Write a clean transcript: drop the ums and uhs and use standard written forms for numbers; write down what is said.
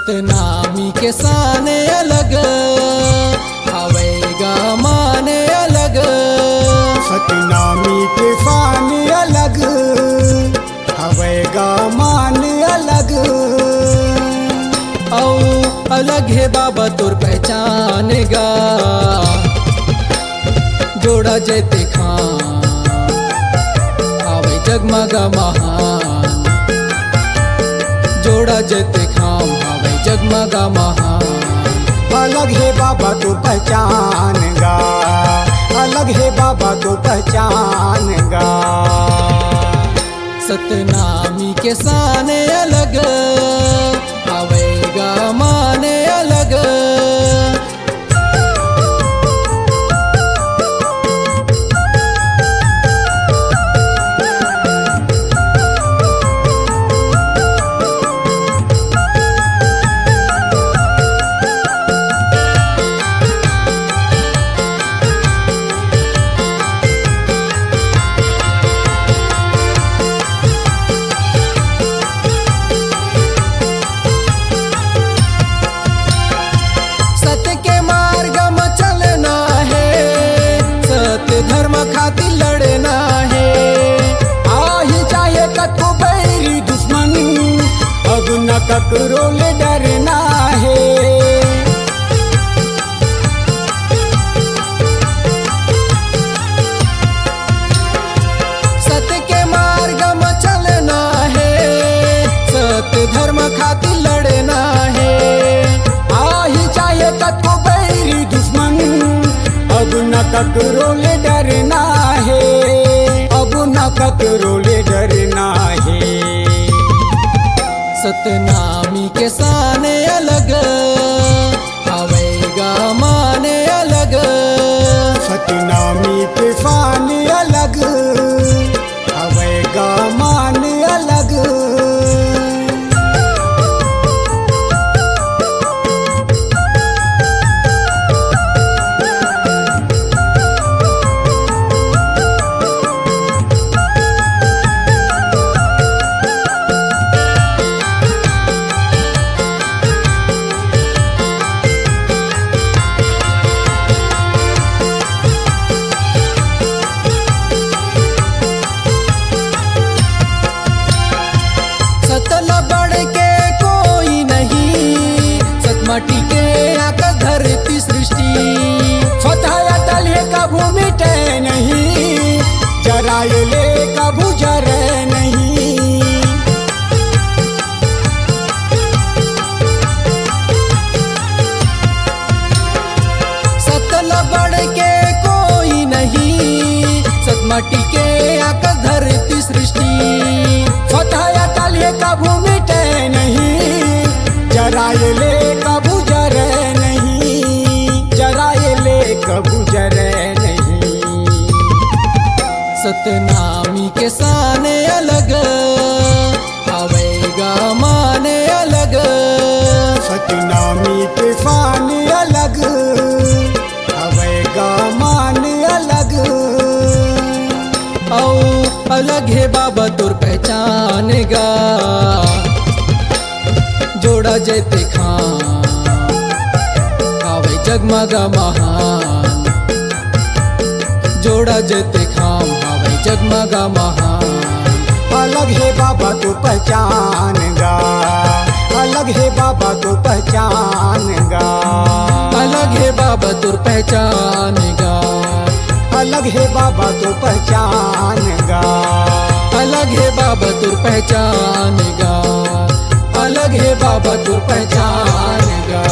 सतनामी के साने अलग आवेगा माने अलग। सतनामी के साने अलग आवेगा माने अलग। औ अलग है बाबा तोर पहचानेगा जोड़ा जेते खान आवे जगमगा महान। जोड़ा जेते खाम आवे जगमगा महान। अलग है बाबा तो पहचानेगा, अलग है बाबा तो पहचानेगा। सतनामी के साने अलग आवेगा माने अलग। धर्म खातिर लड़ना है आही चाहे कतो बैरी दुश्मन अब न ककरो ले डरना है। सत्य के मार्ग में चलना है, सत्य धर्म खातिर लड़ना है। आही चाहे कतो बैरी दुश्मन अब न ककरो ले डरना है, अब न ककरो ले डरना है। सतनामी के साने अलग आवेगा माने अलग। सतनामी के साने अलग आवेगा माने अलग। माटी के आकाश धरती सृष्टि स्वतः अटल है कभू मिटे नहीं, जराए ले कभू जरे नहीं। सतल बढ़ के कोई नहीं, सत माटी के आकाश धरती सृष्टि स्वतः अटल है कभू मिटे नहीं, जराए ले कभू जरे नहीं, जराए ले कभू जरे नहीं। सतनामी के साने अलग आवेगा माने अलग। सतनामी के साने अलग आवेगा माने अलग। औ अलग है बाबा तोर पहचानेगा जोड़ा जेते खान आवे जगमगा महान। जोड़ा जेते खाम आवे जगमगा महान। अलग है बाबा तो पहचानेगा, अलग है बाबा तो पहचानेगा। अलग है बाबा तोर पहचानेगा, अलग है बाबा तो पहचानेगा। अलग है बाबा तोर पहचानेगा, अलग है बाबा तू पहचानेगा।